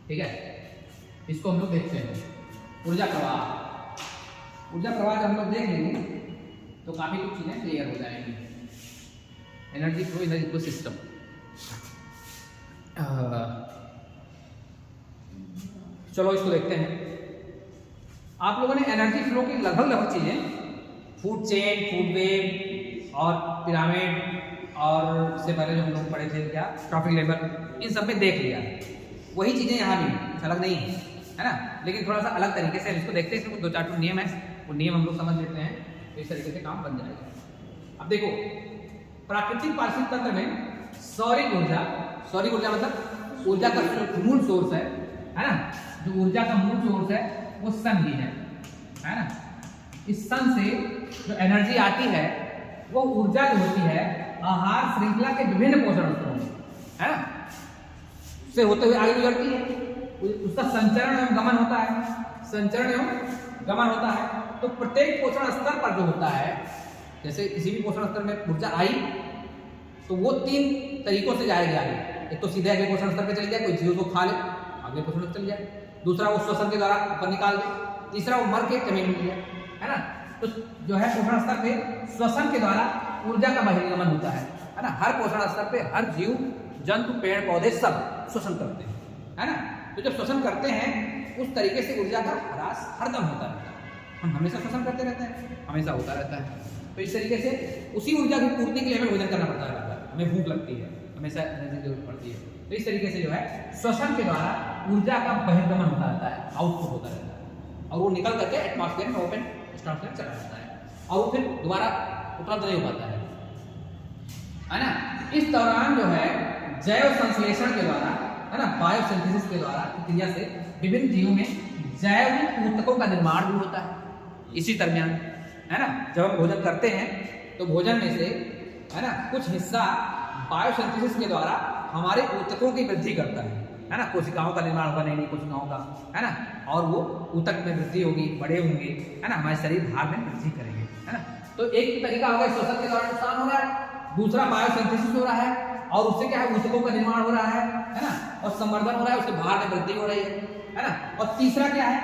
ठीक है, इसको हम लोग देखते हैं ऊर्जा प्रवाह। ऊर्जा प्रवाह जब हम लोग देख लेंगे तो काफी कुछ चीजें क्लियर हो जाएंगी। Energy flow in the ecosystem. चलो इसको देखते हैं। आप लोगों ने एनर्जी फ्लो की लगभग चीजें, फूड चेन, फूड वेव और पिरामिड और इससे पहले जो हम लोग पढ़े थे क्या ट्रॉफिक लेवल, इन सब में देख लिया। वही चीजें यहाँ भी कुछ अलग नहीं है ना, लेकिन थोड़ा सा अलग तरीके से इसको देखते हैं। इसमें दो चार नियम है, वो नियम हम लोग समझ लेते हैं तो इस तरीके से काम बन जाएगा। अब देखो, प्राकृतिक पारिस्थितिक तंत्र में सौरिक ऊर्जा मतलब ऊर्जा का मूल सोर्स है ना, जो ऊर्जा का मूल सोर्स है वो सन ही है ना। इस सन से जो एनर्जी आती है वो ऊर्जा जो होती है आहार श्रृंखला के विभिन्न पोषण स्तरों में, है ना, से होते हुए आगे गुजरती है। उसका संचरण एवं गमन होता है। तो प्रत्येक पोषण स्तर पर जो होता है, जैसे किसी भी पोषण स्तर में ऊर्जा आई तो वो 3 तरीकों से जाएगी आगे। एक तो सीधे अगले पोषण स्तर पे चली जाए, कोई जीव को खा ले अगले पोषण स्तर चली जाए। दूसरा वो श्वसन के द्वारा ऊपर निकाल दे। तीसरा वो मर के जमीन में जाए, है ना। तो जो है पोषण स्तर पे श्वसन के द्वारा ऊर्जा का बहिर्गमन होता है ना। हर पोषण स्तर पे हर जीव जंतु पेड़ पौधे सब श्वसन करते हैं, है ना। तो जब श्वसन करते हैं उस तरीके से ऊर्जा का ह्रास हरदम होता रहता है। हम हमेशा श्वसन करते रहते हैं, हमेशा होता रहता है। तो इस तरीके से उसी ऊर्जा की पूर्ति के लिए हमें भोजन करना पड़ता है। हमें भूख लगती है, हमेशा एनर्जी की जरूरत पड़ती है। तो इस तरीके से जो है श्वसन के द्वारा ऊर्जा का बहिर्गमन होता रहता है, आउटपुट होता रहता है, और वो निकल करके एटमॉस्फेयर में ओपन स्ट्रक्चर चला जाता है और वो फिर दोबारा उपलब्ध नहीं हो पाता है ना। इस दौरान जो है जैव संश्लेषण के द्वारा, है ना, बायोसिंथेसिस के द्वारा क्रिया से विभिन्न जीवों में जैविक ऊतकों का निर्माण भी होता है। इसी दरमियान, है ना, जब हम भोजन करते हैं तो भोजन में से, है ना, कुछ हिस्सा बायोसिंथेसिस के द्वारा हमारे ऊतकों की वृद्धि करता है ना। कोशिकाओं का निर्माण होगा, नई कोशिकाओं का, है ना, और वो ऊतक में वृद्धि होगी, बड़े होंगे, है ना, हमारे शरीर भार में वृद्धि करेंगे, है ना। तो एक तरीका होगा श्वसन के द्वारा नुकसान हो रहा है, दूसरा बायोसिंथेसिस हो रहा है और उससे क्या है ऊतकों का निर्माण हो रहा है ना, और संवर्धन हो रहा है, उससे भार में वृद्धि हो रही है ना। और तीसरा क्या है,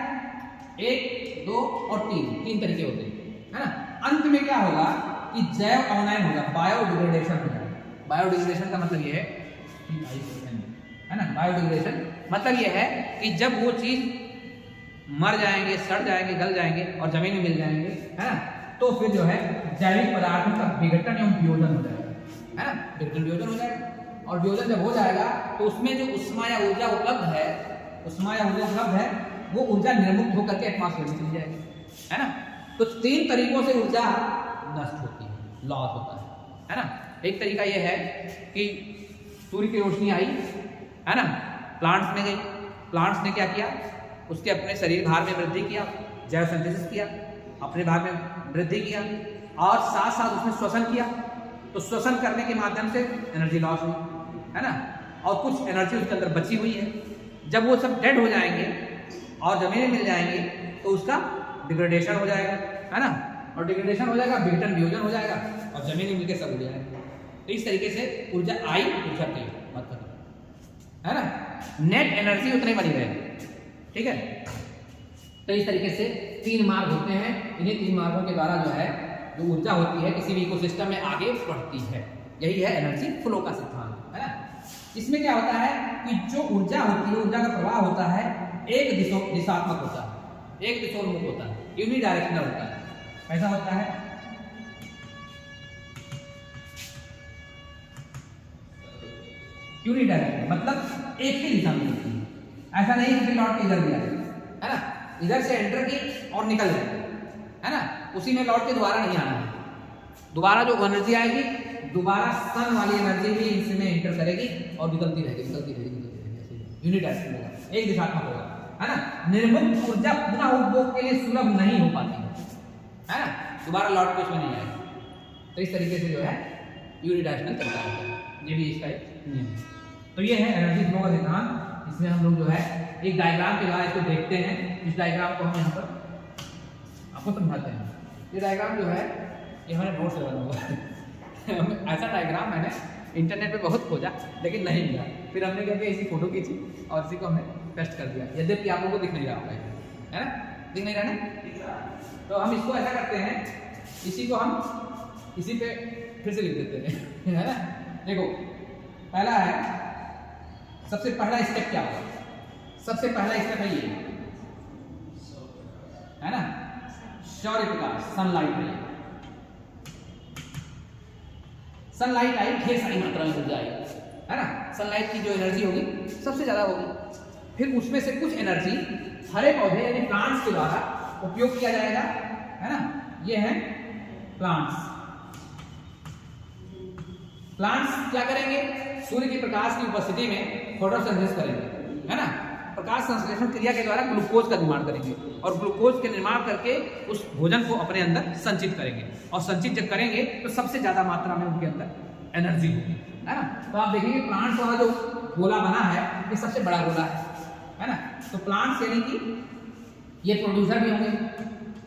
1, 2 और 3 तरीके होते हैं, है ना। अंत में क्या होगा कि जैव अवनयन होगा, बायोडिग्रेडेशन होगा। बायोडिग्रेडेशन का मतलब ये है ना, बायोडिग्रेडेशन मतलब ये है कि जब वो चीज मर जाएंगे, सड़ जाएंगे, गल जाएंगे और जमीन में मिल जाएंगे, है ना, तो फिर जो है जैविक पदार्थों का विघटन एवं वियोजन हो जाएगा, है ना। विघटन वियोजन हो जाएगा, और वियोजन जब हो जाएगा तो उसमें जो उष्मा या ऊर्जा उपलब्ध है वो ऊर्जा निर्मुक्त होकर के एटमॉस्फेयर में चली जाएगी, है ना। तो 3 तरीकों से ऊर्जा नष्ट होती है, लॉस होता है ना। एक तरीका ये है कि सूर्य की रोशनी आई, है ना, प्लांट्स में गई, प्लांट्स ने क्या किया, उसके अपने शरीर भार में वृद्धि किया, जैव संश्लेषण किया, अपने भार में वृद्धि किया और साथ साथ उसने श्वसन किया। तो श्वसन करने के माध्यम से एनर्जी लॉस हुई, है ना, और कुछ एनर्जी उसके अंदर बची हुई है। जब वो सब डेड हो जाएंगे और जमीन में मिल जाएंगे तो उसका डिग्रेडेशन हो जाएगा, है ना, और डिग्रेडेशन हो जाएगा, विघटन वियोजन हो जाएगा और जमीन में मिलकर सब उड़ जाएगा। तो इस तरीके से ऊर्जा आई, ऊर्जा गई, मत खत्म, है ना। नेट एनर्जी उतनी बनी रहेगी, ठीक है। तो इस तरीके से 3 मार्ग होते हैं। इन्हीं 3 मार्गों के द्वारा जो है जो ऊर्जा होती है किसी भी इकोसिस्टम में आगे बढ़ती है। यही है एनर्जी फ्लो का सिद्धांत, है ना। इसमें क्या होता है कि जो ऊर्जा होती है, ऊर्जा का प्रवाह होता है एक दिशात्मक होता है, एक दिशोन्मुख होता है, यूनिडायरेक्शनल होता है। ऐसा होता है यूनिडायरेक्शनल, मतलब एक ही दिशा में होती है। ऐसा नहीं कि लौट के इधर भी आए, है ना, इधर से एंटर की और निकल जाए, है ना, उसी में लौट के दोबारा नहीं आना है। दोबारा जो एनर्जी आएगी, दोबारा सन वाली एनर्जी भी इसमें एंटर करेगी और निकलती रहेगी यूनिडायरेक्शनल होगा, एक दिशात्मक होगा, है ना। निर्मुक्त ऊर्जा पुनः उपभोग के लिए सुलभ नहीं हो पाती है ना, दोबारा लौट के उसमें नहीं आएगी। तो इस तरीके से जो है यूनिडायरेक्शनल चलता है, ये भी इसका एक नियम है। तो ये है एनर्जी फ्लो का सिद्धांत। इसमें हम लोग जो है एक डायग्राम के द्वारा इसको देखते हैं। इस डायग्राम को हम यहाँ पर आपको समझाते हैं। ये डायग्राम जो है ये हमारे नोट से बना हुआ है। ऐसा डायग्राम मैंने इंटरनेट पे बहुत खोजा लेकिन नहीं मिला। फिर हमने क्या किया, इसी फोटो खींची और इसी को हमने टेस्ट कर दिया, यद्यपि आप लोगों को दिख नहीं रहा होगा, है ना, दिख नहीं रहा ना। तो हम इसको ऐसा करते हैं, इसी को हम इसी पे फिर से लिख देते हैं है ना। देखो पहला है, सबसे पहला स्टेप क्या होगा, सबसे पहला स्टेप है ये, है ना, सौर्य प्रकाश, सनलाइट है। सनलाइट आई, ढेर सारी मात्रा में ऊर्जा आई, है ना। सनलाइट की जो एनर्जी होगी सबसे ज्यादा होगी, फिर उसमें से कुछ एनर्जी हरे पौधे यानी प्लांट्स के द्वारा उपयोग किया जाएगा, है ना। ये है प्लांट्स। प्लांट्स क्या करेंगे, सूर्य के प्रकाश की उपस्थिति में फोटोसिंथेसिस करेंगे, है ना। प्रकाश संश्लेषण क्रिया के द्वारा ग्लूकोज का निर्माण करेंगे और ग्लूकोज के निर्माण करके उस भोजन को अपने अंदर संचित करेंगे, और संचित जब करेंगे तो सबसे ज्यादा मात्रा में उनके अंदर एनर्जी होगी, है ना। तो आप देखेंगे प्लांट्स वाला जो गोला बना है ये सबसे बड़ा गोला है ना। तो प्लांट्स यानी कि ये प्रोड्यूसर भी होंगे,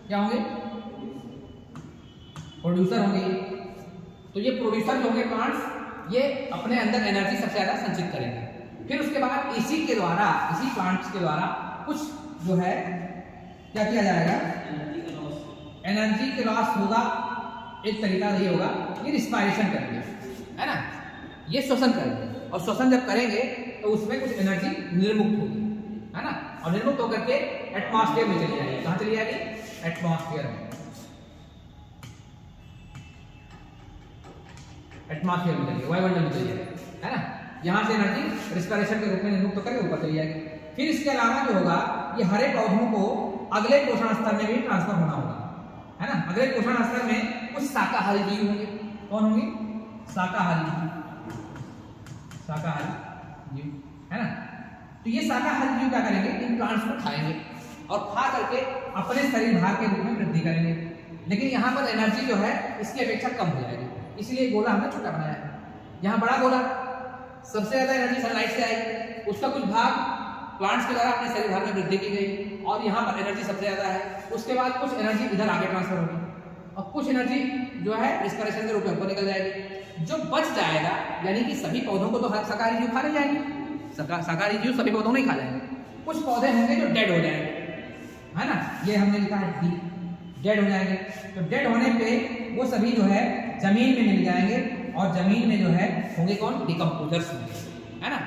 क्या होंगे, प्रोड्यूसर होंगे। तो ये प्रोड्यूसर जो होंगे प्लांट्स, ये अपने अंदर एनर्जी सबसे ज्यादा संचित करेंगे। फिर उसके बाद इसी के द्वारा, इसी प्लांट्स के द्वारा कुछ जो है क्या किया जाएगा, एनर्जी के लॉस होगा। एक तरीका ये होगा, ये रिस्पायरेशन करेंगे, है ना, ये श्वसन करेंगे, और श्वसन जब करेंगे तो उसमें कुछ एनर्जी निर्मुक्त होगी, है ना, और निर्मुक्त होकर के एटमॉस्फेयर में चली जाएगी। कहाँ चली जाएगी, एटमॉस्फेयर में, एटमॉस्फेयर में चलिए, वायुमंडल में चली जाएगी, है ना। यहाँ से एनर्जी रिस्पायरेशन के रूप में निर्मुक्त होकर ऊपर चली जाएगी। फिर इसके अलावा जो होगा, ये हरे पौधों को अगले पोषण स्तर में भी ट्रांसफर होना होगा, है ना। अगले पोषण स्तर में कुछ शाकाहारी जीव होंगे, कौन होंगे, शाकाहारी जीव, है ना। तो ये शाकाहारी जीव क्या करेंगे, इन प्लांट्स को खाएंगे और खा करके अपने शरीर भार के रूप में वृद्धि करेंगे। लेकिन यहाँ पर एनर्जी जो है इसकी अपेक्षा कम हो जाएगी, इसलिए गोला हमने छोटा बनाया है। यहाँ बड़ा गोला, सबसे ज्यादा एनर्जी सनलाइट से आई, उसका कुछ भाग प्लांट्स के द्वारा अपने शरीर भार में वृद्धि की गई, और यहाँ पर एनर्जी सबसे ज्यादा है। उसके बाद कुछ एनर्जी इधर आगे ट्रांसफर होगी, और कुछ एनर्जी जो है रिस्पायरेशन के रूप में ऊपर निकल जाएगी। जो बच जाएगा, यानी कि सभी पौधों को तो शाकाहारी जीव खा नहीं जाएंगे, शाकाहारी जीव सभी पौधों नहीं खा जाएंगे, कुछ पौधे होंगे जो डेड हो जाएंगे, है ना। ये हमने लिखा है डी, डेड हो जाएंगे। तो डेड होने पे वो सभी जो है जमीन में मिल जाएंगे, और जमीन में जो है होंगे कौन, डिकम्पोजर्स होंगे, है ना,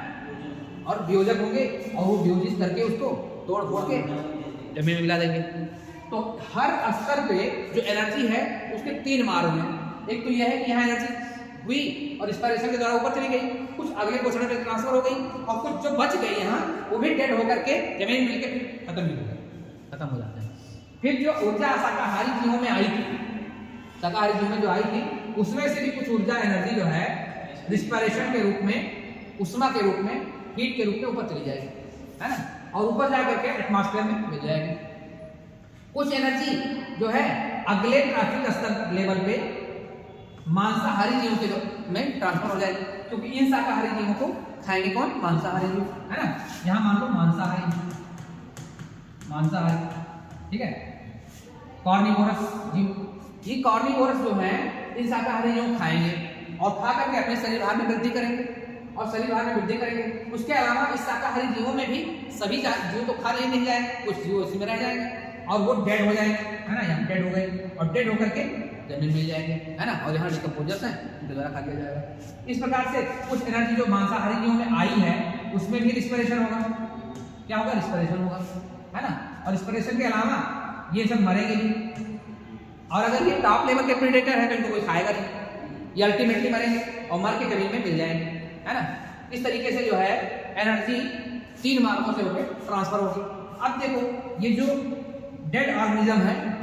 और वियोजक होंगे, और वो वियोजित करके उसको तोड़ फोड़ के जमीन में मिला देंगे। तो हर स्तर पे जो एनर्जी है उसके तीन मार्ग हैं। एक तो यह है कि यहाँ एनर्जी हुई और रिस्पायरेशन के द्वारा ऊपर चली गई, कुछ अगले पोषण में ट्रांसफर हो गई, और कुछ जो बच गई यहाँ वो भी डेड होकर के जमीन में मिलकर फिर खत्म हो जाते हैं। फिर जो ऊर्जा शाकाहारी जीवों में आई थी, शाकाहारी जीवों में जो आई थी, उसमें से भी कुछ ऊर्जा एनर्जी जो है रिस्पायरेशन के रूप में, उष्मा के रूप में, हीट के रूप में ऊपर चली जाएगी, है ना, और ऊपर जा करके एटमॉस्फेयर में मिल जाएगी। कुछ एनर्जी जो है अगले ट्रैफिक स्तर लेवल पे मांसाहारी जीवों के में ट्रांसफर हो जाएगी, क्योंकि इन शाकाहारी जीवों को खाएंगे कौन, मांसाहारी जीव, है ना। यहाँ मान लो मांसाहारी, ठीक है, कॉर्निवोरस जीव, ये कॉर्निवोरस जो है इन शाकाहारी जीवों को खाएंगे और खा करके अपने शरीर भार में वृद्धि करेंगे, और शरीर भार में वृद्धि करेंगे। उसके अलावा इस शाकाहारी जीवों में भी सभी जीव तो खा नहीं जाएंगे, कुछ जीव उसी में रह जाएंगे, और वो डेड हो जाएंगे, है ना, यहाँ डेड हो गए, और डेड होकर के जमीन मिल जाएंगे, है ना, और यहाँ डिकम्पोजर्स हैं, उनके द्वारा खा लिया जाएगा। इस प्रकार से कुछ एनर्जी जो मांसाहारी जीवों में आई है उसमें भी रिस्पायरेशन होगा, क्या होगा, रिस्पायरेशन होगा, है ना। और रिस्पायरेशन के अलावा ये सब मरेंगे भी, और अगर ये टॉप लेवल के प्रेडेटर है तो इनको कोई खाएगा नहीं, ये अल्टीमेटली मरेंगे और मर के जमीन में मिल जाएंगे, है ना। इस तरीके से जो है एनर्जी तीन मार्गों से होकर ट्रांसफर होगी। अब देखो ये जो डेड ऑर्गेनिज्म है,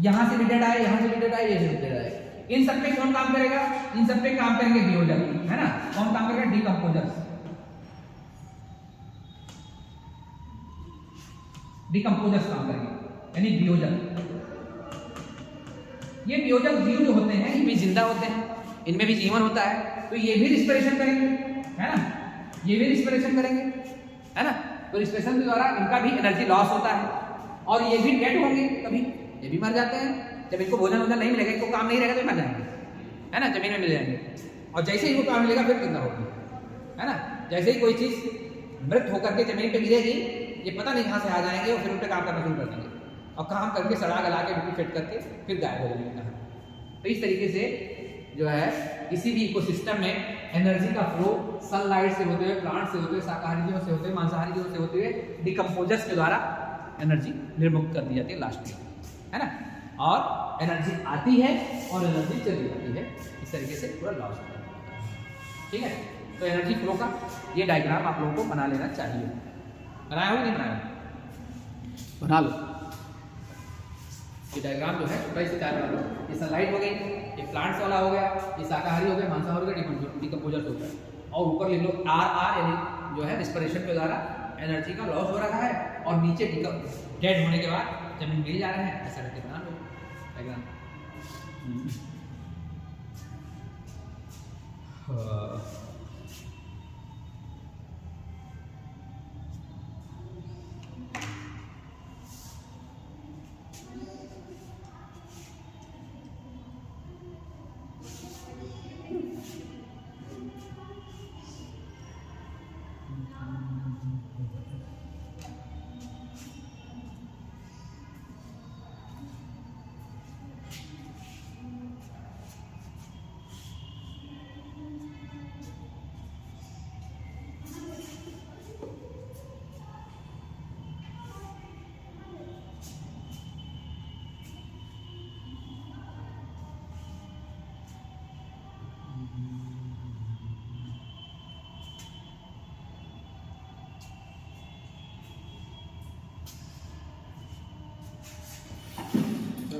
यहाँ से भी डेड आए, यहाँ से भी डेड आए, ये से भी डेड आए, इन सब पे कौन काम करेगा, इन सब पे काम करेंगे वियोजक, है ना। कौन काम करेगा, डिकम्पोजर्स, काम करेंगे, यानी वियोजक। ये वियोजक जीव जो होते हैं ये भी जिंदा होते हैं, इनमें भी जीवन होता है, तो ये भी रिस्पायरेशन करेंगे, है ना, ये भी रिस्पायरेशन करेंगे, है ना। तो रिस्पायरेशन के द्वारा इनका भी एनर्जी लॉस होता है, और ये भी डेड होंगे, कभी ये भी मर जाते हैं, जब इनको भोजन नहीं मिलेगा, इनको काम नहीं रहेगा तो मर जाएंगे, है ना, जमीन में मिल जाएंगे। और जैसे ही इनको काम मिलेगा फिर जिंदा होगी, है ना। जैसे ही कोई चीज मृत होकर के जमीन पे गिरेगी, ये पता नहीं कहाँ से आ जाएंगे और फिर उन पर काम करना शुरू कर देंगे और काम करके सड़ा गला के बिल्कुल फिट करके फिर गायब हो जाएंगे कहाँ। तो इस तरीके से जो है किसी भी इकोसिस्टम में एनर्जी का फ्लो सनलाइट से होते हुए, प्लांट से होते हुए, शाकाहारी जीवों से होते हुए, मांसाहारी जीवों से होते हुए डिकम्पोजर्स के द्वारा एनर्जी निर्मुक्त कर दी जाती है लास्ट में, है ना। और एनर्जी आती है और एनर्जी चली जाती है, इस तरीके से पूरा लॉस होता है। ठीक है, तो एनर्जी फ्लो का ये डायग्राम आप लोगों को बना लेना चाहिए। बनाया हो नहीं बनाया? बना लो। ये डायग्राम जो है छोटा ही से तैयार बना लो। ये सनलाइट हो गई, ये प्लांट्स वाला हो गया, ये शाकाहारी हो गया, मांसाहारी हो गया, डिकम्पोजर्स हो गया, और ऊपर लिख लो आर यानी जो है रिस्पिरेशन के द्वारा एनर्जी का लॉस हो रहा है और नीचे डेड होने के बाद जमीन मिल जा रहे हैं। ऐसा करके बना लो डायग्राम।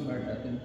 बैठ जाते हैं।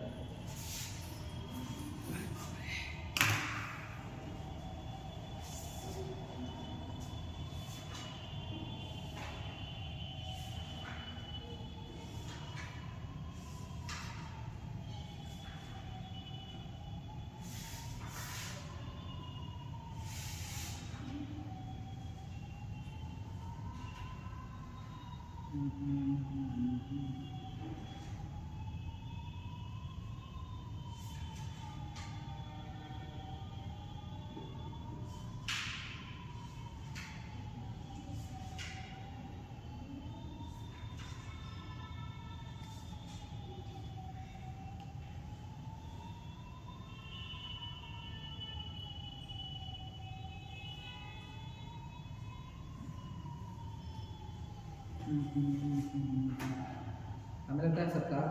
हमें लगता है सरकार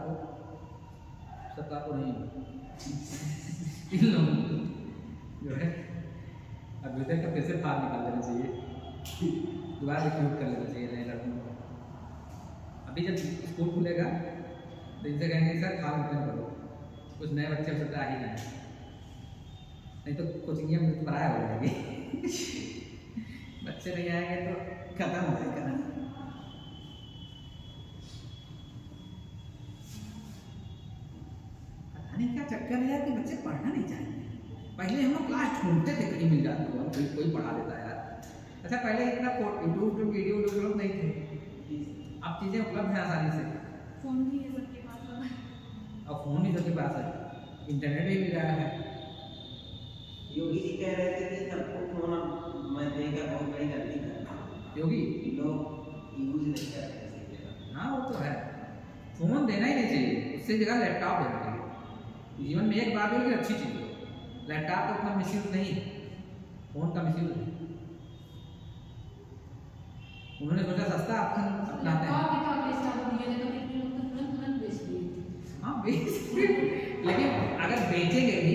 को नहीं इन लोगों को जो है अभ्युदय का फिर से बाहर निकाल देना चाहिए, दोबारा रिक्रूट कर लेना चाहिए नए लड़कों को। अभी जब स्कूल खुलेगा तो इनसे कहेंगे सर खाम ओपन करो, कुछ नए बच्चे हो सकते आ ही जाए, नहीं तो कोचिंग में पढ़ाया हो जाएगी। बच्चे नहीं आएंगे तो खत्म हो जाएगा। क्या चक्कर है यार कि बच्चे पढ़ना नहीं चाहिए। पहले हम लोग क्लास ढूंढते थे, कहीं मिल जाती हो कोई पढ़ा देता है यार। अच्छा पहले इतना यूट्यूब वीडियो उपलब्ध नहीं थे, अब चीज़ें उपलब्ध हैं आसानी से। फोन भी है सबके पास, अब फोन भी सबके पास है, इंटरनेट भी मिल रहा है। योगी जी कह रहे थे कि सबको फोन मैं देगा बहुत बड़ी गलती कर योगी लोग यूज नहीं कर रहे। हाँ वो तो है, फोन देना ही नहीं चाहिए, उससे जगह लैपटॉप देना चाहिए। जीवन में एक बार भी अच्छी चीज़ हो, लैपटॉप का उतना मिसयूज नहीं है, फोन का मिसयूज है। उन्होंने सोचा सस्ता ऑप्शन अपनाते हैं। हाँ बेच, लेकिन अगर बेचेंगे भी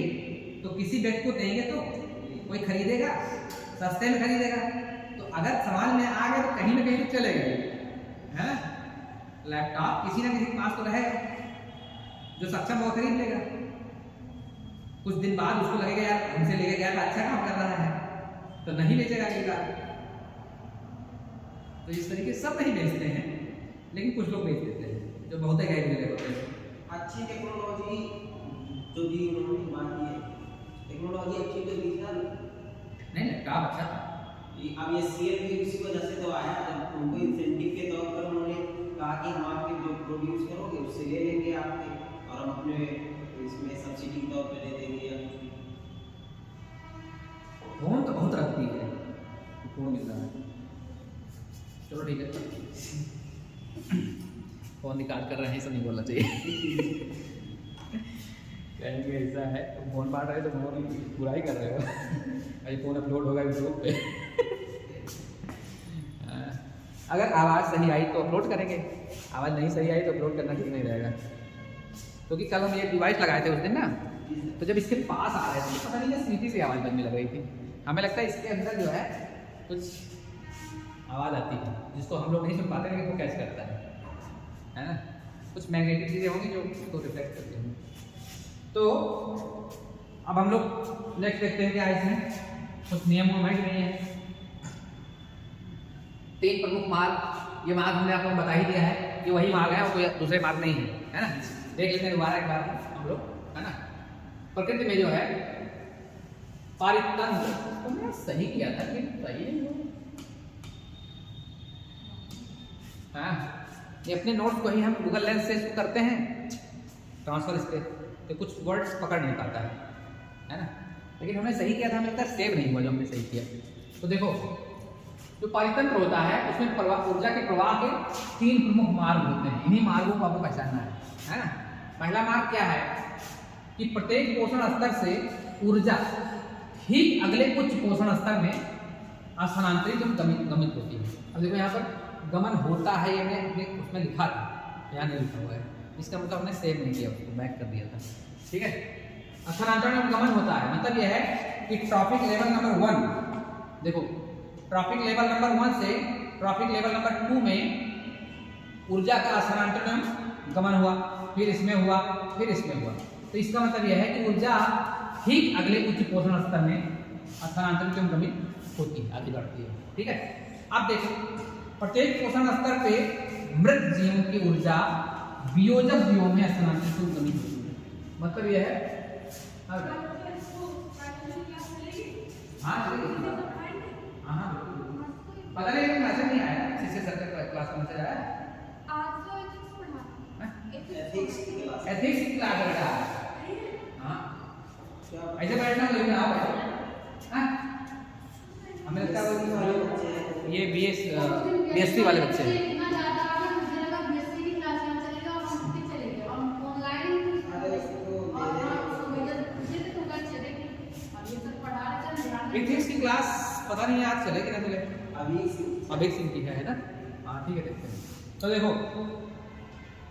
तो किसी व्यक्ति को देंगे तो कोई खरीदेगा, सस्ते में खरीदेगा। तो अगर समाज में आ गए तो कहीं ना कहीं तो चलेगा, है ना। लैपटॉप किसी ना किसी के पास तो रहेगा, जो सक्षम वो खरीद लेगा। कुछ दिन बाद उसको लगेगा यार हमसे लेके गया था अच्छा काम कर रहा है, तो नहीं बेचेगा अगली बार। तो इस तरीके सब नहीं बेचते हैं, लेकिन कुछ लोग बेच देते हैं जो बहुत ही गैर होते हैं। अच्छी टेक्नोलॉजी जो दी उन्होंने बात की है, टेक्नोलॉजी अच्छी तो दी था नहीं, लैपटॉप अच्छा था। अब ये सीएम भी उसी वजह से तो आया, जब उनको इंसेंटिव के तौर पर उन्होंने कहा कि हम आपके जो प्रोड्यूस करोगे उससे ले लेंगे आपके, और हम अपने इसमें सब्सिडी के तौर पे दे देंगे। फोन तो बहुत रखती है, फोन मिल रहा है। चलो ठीक है, फोन निकाल कर रहे हैं, ऐसा नहीं बोलना चाहिए। कहेंगे ऐसा है, तुम फोन बांट रहे हो तो फोन बुराई कर रहे हो। अभी फोन अपलोड होगा यूट्यूब पे। अगर आवाज़ सही आई तो अपलोड करेंगे, आवाज़ नहीं सही आई तो अपलोड करना ठीक नहीं रहेगा। क्योंकि कल हम ये डिवाइस लगाए थे उस दिन ना, तो जब इसके पास आ रहे थे पता नहीं क्या सीटी से आवाज़ बनने लग रही थी। हमें लगता है इसके अंदर जो है कुछ आवाज़ आती है जिसको हम लोग नहीं सुन पाते, लेकिन वो कैच करता है ना। कुछ मैग्नेटिक चीज़ें होंगी जो उसको रिफ्लेक्ट करती होंगी। तो अब हम लोग नेक्स्ट देखते हैं क्या है इसमें कुछ नियम है कि नहीं है। 3 प्रमुख मार्ग, ये मार्ग हमने आपको बता ही दिया है कि वही मार्ग है और कोई दूसरे मार्ग नहीं है ना। देख लेते हैं दोबारा एक बार हम लोग, है ना। प्रकृति में जो है पारितंत्र, तो मैंने सही किया था कि सही नहीं हुआ। हाँ, ये अपने नोट्स को ही हम गूगल लेंस से करते हैं ट्रांसफर इस पे, तो कुछ वर्ड्स पकड़ नहीं पाता है ना। लेकिन हमने सही किया था, हमें लगता है सेव नहीं हुआ जो हमने सही किया। तो देखो जो पारितंत्र होता है उसमें ऊर्जा के प्रवाह के 3 प्रमुख मार्ग होते हैं। इन्हीं मार्गों को आपको पहचानना है ना। पहला मार्ग क्या है कि प्रत्येक पोषण स्तर से ऊर्जा ठीक अगले उच्च पोषण स्तर में स्थानांतरित गमित होती है। अब देखो यहाँ पर गमन होता है, ये हमने उसमें लिखा था, यहाँ नहीं लिखा हुआ है, इसका मतलब हमने सेव नहीं किया, उसको बैक कर दिया था। ठीक है, स्थानांतरण में गमन होता है, मतलब यह है कि ट्रॉपिक लेवल नंबर 1, देखो ट्रॉपिक लेवल नंबर 1 से ट्रॉपिक लेवल नंबर 2 में ऊर्जा का स्थानांतरण गमन हुआ, फिर इसमें हुआ, फिर इसमें हुआ। तो इसका मतलब यह है कि ऊर्जा ठीक अगले उच्च पोषण स्तर में स्थानांतरण गमित होती है, आगे बढ़ती है। ठीक है, अब देखो प्रत्येक पोषण स्तर पे मृत जीवों की ऊर्जा वियोजक जीवों में स्थानांतरित गमित होती है। मतलब यह है हाँ पता नहीं, लेकिन मैसेज नहीं आया शिक्षक सर का क्लास में मैसेज आया एथिक्स की क्लास बैठा। हाँ ऐसे बैठना लेकिन आप बैठो। हमें लगता है ये बीएससी वाले बच्चे हैं। एथिक्स की क्लास पता नहीं आज चले कि ना चले, अभी एक सिंह की है ना। हाँ ठीक है, देखते हैं। तो देखो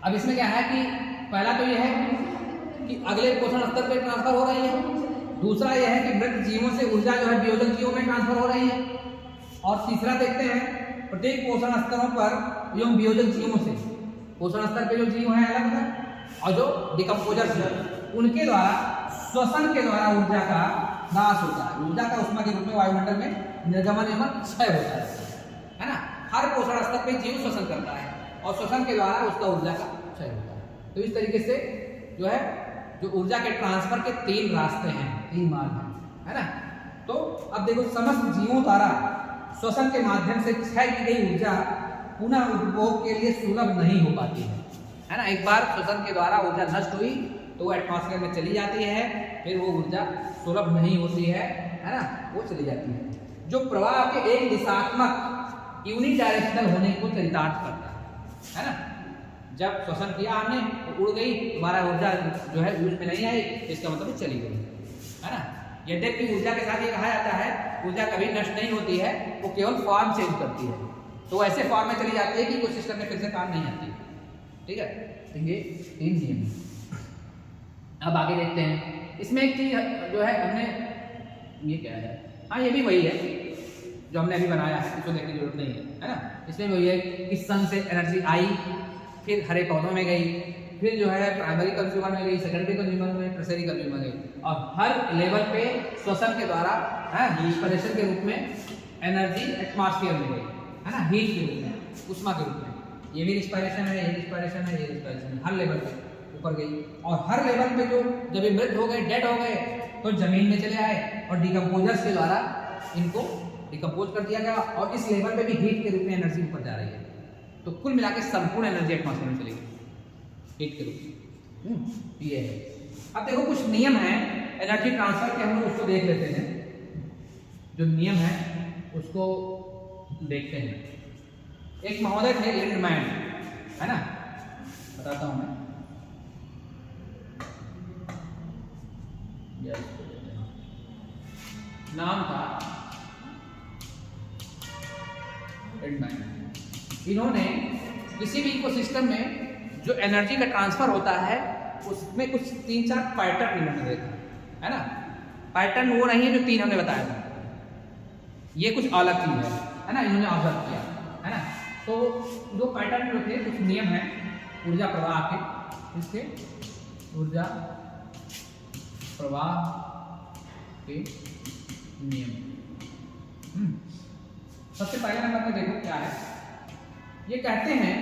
अब इसमें क्या है कि पहला तो यह है कि अगले पोषण स्तर पे ट्रांसफर हो रही है, दूसरा यह है कि मृत जीवों से ऊर्जा जो है वियोजक जीवों में ट्रांसफर हो रही है, और तीसरा देखते हैं प्रत्येक पोषण स्तरों पर एवं वियोजक जीवों से, पोषण स्तर पे जो जीव हैं अलग अलग और जो डिकम्पोजर्स हैं उनके द्वारा श्वसन के द्वारा ऊर्जा का नाश होता है, ऊर्जा का उष्मा के रूप में वायुमंडल में निर्गमन एवं क्षय होता है ना। हर पोषण स्तर पे जीव श्वसन करता है और श्वसन के द्वारा उसका ऊर्जा का क्षय होता है। तो इस तरीके से जो है जो ऊर्जा के ट्रांसफर के 3 रास्ते हैं, 3 मार्ग हैं, है ना। तो अब देखो समस्त जीवों द्वारा श्वसन के माध्यम से क्षय की गई ऊर्जा पुनः उपभोग के लिए सुलभ नहीं हो पाती है ना। एक बार श्वसन के द्वारा ऊर्जा नष्ट हुई तो वो एटमॉस्फेयर में चली जाती है, फिर वो ऊर्जा सुलभ नहीं होती है ना, वो चली जाती है। जो प्रवाह के एक दिशात्मक यूनिडायरेक्शनल होने को चरितार्थ करता है ना। जब श्वसन किया हमने तो उड़ गई, दोबारा ऊर्जा जो है यूज में नहीं आई, इसका मतलब चली गई, है ना। यद्यपि ऊर्जा के साथ ये कहा जाता है ऊर्जा कभी नष्ट नहीं होती है, वो केवल फॉर्म चेंज करती है, तो ऐसे फॉर्म में चली जाती है कि कुछ सिस्टम में फिर से काम नहीं आती। ठीक है, तो ये 3 नियम है। अब आगे देखते हैं, इसमें एक चीज जो है हमने, ये क्या है, हाँ ये भी वही है जो हमने अभी बनाया है, इसको देखने की जरूरत नहीं है ना। इसमें वही है कि सन से एनर्जी आई, फिर हरे पौधों में गई, फिर जो है प्राइमरी कंज्यूमर में गई, सेकेंडरी कंज्यूमर में, टर्शियरी कंज्यूमर में गई, और हर लेवल पे श्वसन के द्वारा रिस्पिरेशन के रूप में एनर्जी एटमॉस्फेयर में गई, है ना, हीट के रूप में, उष्मा के रूप में। ये भी रिस्पिरेशन है, ये रिस्पिरेशन है, ये रिस्पिरेशन है, हर लेवल पे ऊपर गई। और हर लेवल पे जो जब ये मृत हो गए, डेड हो गए, तो जमीन में चले आए और डिकम्पोजर्स के द्वारा इनको डिकम्पोज कर दिया गया, और इस लेवल पे भी हीट के रूप में एनर्जी ऊपर जा रही है। तो कुल मिला के संपूर्ण एनर्जी एटमॉस्फेयर में चली गई हीट के रूप में। ये है। अब देखो कुछ नियम है एनर्जी ट्रांसफर के, हम लोग उसको देख लेते हैं। जो नियम है उसको देखते हैं। एक महोदय थे लिंडमैन, है ना, बताता हूं मैं। नाम था लिंडमैन। इन्होंने किसी भी इकोसिस्टम में जो एनर्जी का ट्रांसफर होता है उसमें कुछ 3-4 पैटर्न इन्होंने देखा, है ना। पैटर्न वो नहीं है जो 3 हमने बताया था, ये कुछ अलग चीज है ना, इन्होंने ऑब्जर्व किया, है ना। तो जो पैटर्न जो थे कुछ नियम है ऊर्जा प्रवाह के, इसके ऊर्जा प्रवाह के नियम। सबसे पहले नंबर में देखो क्या है, ये कहते हैं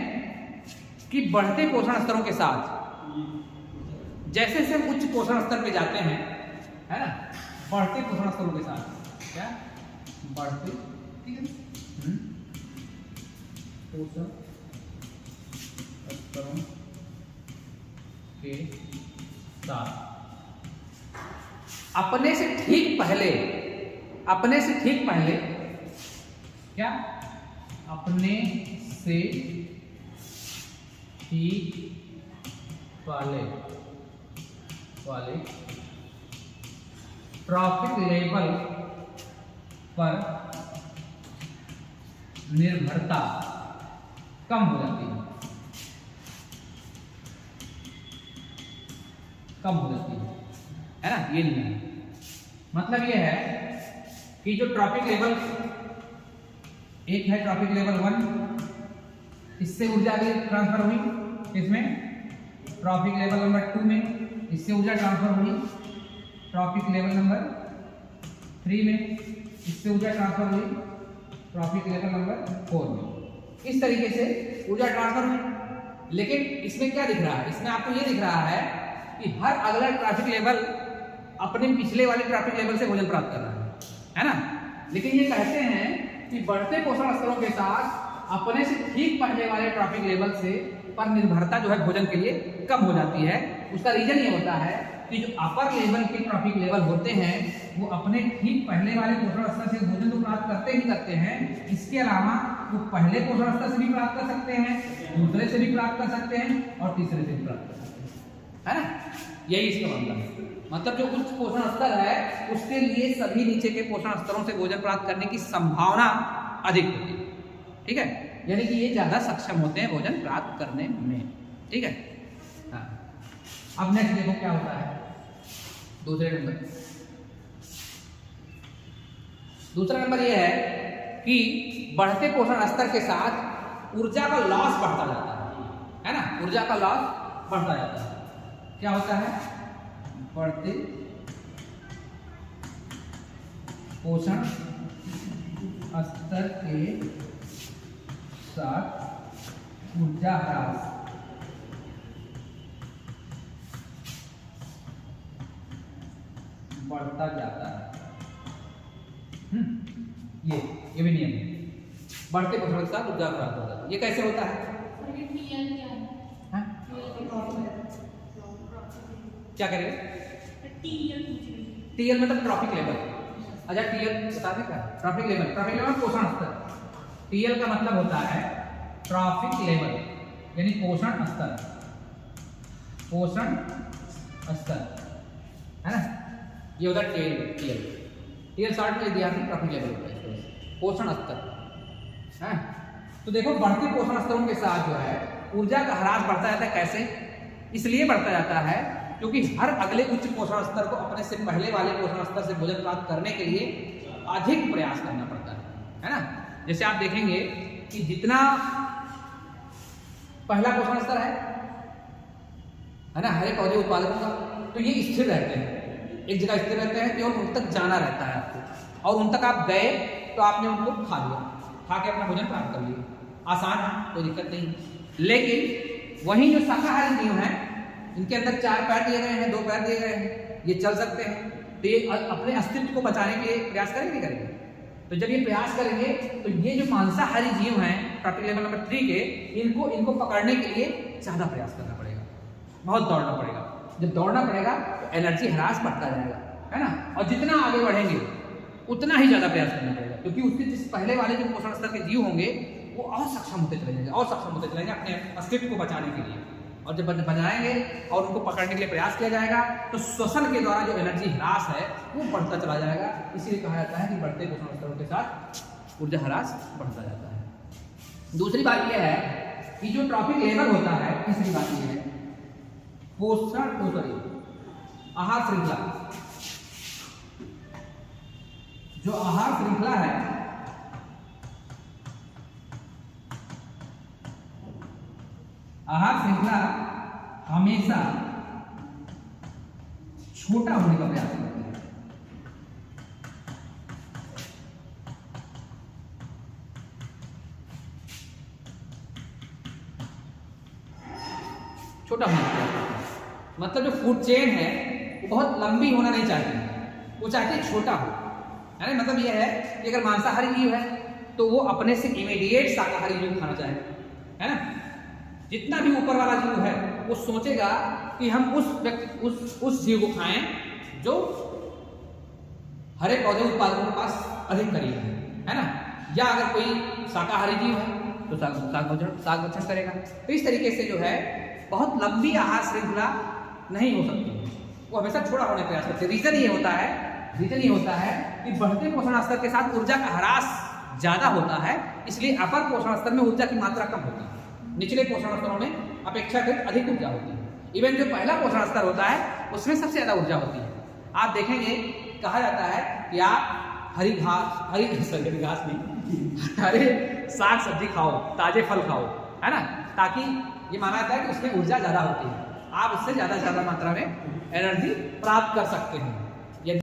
कि बढ़ते पोषण स्तरों के साथ जैसे जैसे हम उच्च पोषण स्तर पे जाते हैं, है ना, बढ़ते पोषण स्तरों के साथ क्या बढ़ते, ठीक है, पोषण स्तरों के साथ अपने से ठीक पहले क्या, अपने से ठीक वाले ट्रॉपिक लेवल पर निर्भरता कम हो जाती है ना। ये नहीं है, मतलब ये है कि जो ट्रॉपिक लेवल एक है, ट्रॉपिक लेवल 1, इससे ऊर्जा आगे ट्रांसफर हुई, इसमें ट्रॉपिक लेवल नंबर 2 में इससे ऊर्जा ट्रांसफर हुई, ट्रॉपिक लेवल नंबर 3 में इससे ऊर्जा ट्रांसफर हुई, ट्रॉपिक लेवल नंबर 4 में। इस तरीके से ऊर्जा ट्रांसफर हुई। लेकिन इसमें क्या दिख रहा है, इसमें आपको ये दिख रहा है कि हर अगला ट्रैफिक लेवल अपने पिछले वाले ट्रैफिक लेवल से भोजन प्राप्त कर रहा है ना। लेकिन ये कहते हैं कि बढ़ते पोषण स्तरों के साथ अपने से ठीक पहले वाले ट्रैफिक लेवल से पर निर्भरता जो है भोजन के लिए कम हो जाती है। उसका रीजन ये होता है कि जो अपर लेवल के ट्रैफिक लेवल होते हैं वो अपने ठीक पहले वाले पोषण स्तर से भोजन तो प्राप्त करते हैं, इसके अलावा वो पहले पोषण स्तर से भी प्राप्त कर सकते हैं, दूसरे से भी प्राप्त कर सकते हैं और तीसरे से भी प्राप्त कर सकते हैं, है ना। यही इसका मतलब है। मतलब जो उच्च पोषण स्तर है उसके लिए सभी नीचे के पोषण स्तरों से भोजन प्राप्त करने की संभावना अधिक होती है, ठीक है। यानी कि ये ज्यादा सक्षम होते हैं भोजन प्राप्त करने में, ठीक है। हाँ, अब नेक्स्ट देखो क्या होता है। दूसरा नंबर ये है कि बढ़ते पोषण स्तर के साथ ऊर्जा का लॉस बढ़ता जाता है ना। ऊर्जा का लॉस बढ़ता जाता है। क्या होता है, बढ़ते पोषण स्तर के साथ ऊर्जा ह्रास बढ़ता जाता है। ये भी नियम है, बढ़ते पोषण के साथ ऊर्जा ह्रास बढ़ता है। ये कैसे होता है, क्या करेगा, टीएल मतलब ट्रॉपिक लेवल। अच्छा टीएल बता दें क्या, ट्रॉपिक लेवल पोषण स्तर। टीएल का मतलब होता है ट्रॉपिक लेवल यानी पोषण स्तर, है ना। ये होता है टीएल शॉर्ट में दिया है, ट्रॉपिक लेवल होता है पोषण स्तर, है। तो देखो बढ़ते पोषण स्तरों के साथ जो है ऊर्जा का ह्रास बढ़ता जाता है। कैसे, इसलिए बढ़ता जाता है क्योंकि हर अगले उच्च पोषण स्तर को अपने से पहले वाले पोषण स्तर से भोजन प्राप्त करने के लिए अधिक प्रयास करना पड़ता है ना। जैसे आप देखेंगे कि जितना पहला पोषण स्तर है ना हरे पौधे उत्पादकों का, तो ये स्थिर रहते हैं, एक जगह स्थिर रहते हैं, केवल उन तक जाना रहता है आपको, और उन तक आप गए तो आपने उनको खा लिया, खा के अपना भोजन प्राप्त कर लिया, आसान है, कोई दिक्कत नहीं। लेकिन वहीं जो शाकाहारी जीव हैं इनके अंदर 4 पैर दिए गए हैं, 2 पैर दिए गए हैं, ये चल सकते हैं, तो ये अपने अस्तित्व को बचाने के लिए प्रयास करेंगे, नहीं करेंगे। तो जब ये प्रयास करेंगे तो ये जो मांसाहारी जीव हैं ट्रॉपिक लेवल नंबर 3 के, इनको पकड़ने के लिए ज़्यादा प्रयास करना पड़ेगा, बहुत दौड़ना पड़ेगा। जब दौड़ना पड़ेगा तो एनर्जी ह्रास बढ़ता जाएगा, है ना। और जितना आगे बढ़ेंगे उतना ही ज़्यादा प्रयास करना पड़ेगा, क्योंकि उसके जिस पहले वाले जो पोषण स्तर के जीव होंगे वो और सक्षम होते चले जाएंगे, और सक्षम होते चलेंगे अपने अस्तित्व को बचाने के लिए। और जब बचाएंगे और उनको पकड़ने के लिए प्रयास किया जाएगा तो श्वसन के द्वारा जो एनर्जी ह्रास है वो बढ़ता चला जाएगा। इसीलिए कहा जाता है कि बढ़ते पोषण स्तरों के साथ ऊर्जा ह्रास बढ़ता जाता है। दूसरी बात यह है कि जो ट्रॉफिक लेवल होता है, तीसरी बात यह है आहार श्रृंखला। जो आहार श्रृंखला है आहार श्रृंखला हमेशा छोटा होने का प्रयास करती है। छोटा होने का प्रयास करती है। मतलब जो फूड चेन है वो बहुत लंबी होना नहीं चाहती, वो चाहती है छोटा हो। यानी मतलब यह है कि अगर मांसाहारी जीव है तो वो अपने से इमीडिएट शाकाहारी जीव खाना चाहे, है ना। जितना भी ऊपर वाला जीव है वो सोचेगा कि हम उस जीव को खाएं जो हरे पौधे उत्पादकों के पास अधिक करीब है ना। या अगर कोई शाकाहारी जीव है तो शाक भक्षण करेगा। तो इस तरीके से जो है बहुत लंबी आहार श्रृंखला नहीं हो सकती, वो हमेशा छोटा होने का प्रयास करते हैं। रीजन ये होता है कि बढ़ते पोषण स्तर के साथ ऊर्जा का ह्रास ज्यादा होता है, इसलिए अपर पोषण स्तर में ऊर्जा की मात्रा कम होती है, निचले पोषण स्तरों में अपेक्षाकृत अधिक ऊर्जा होती है। इवन जो पहला पोषण स्तर होता है उसमें सबसे ज्यादा ऊर्जा होती है। आप देखेंगे कहा जाता है कि आप हरी साग सब्जी खाओ, ताजे फल खाओ, है ना, ताकि ये माना जाता है कि उसमें ऊर्जा ज्यादा होती है, आप उससे ज्यादा मात्रा में एनर्जी प्राप्त कर सकते हैं।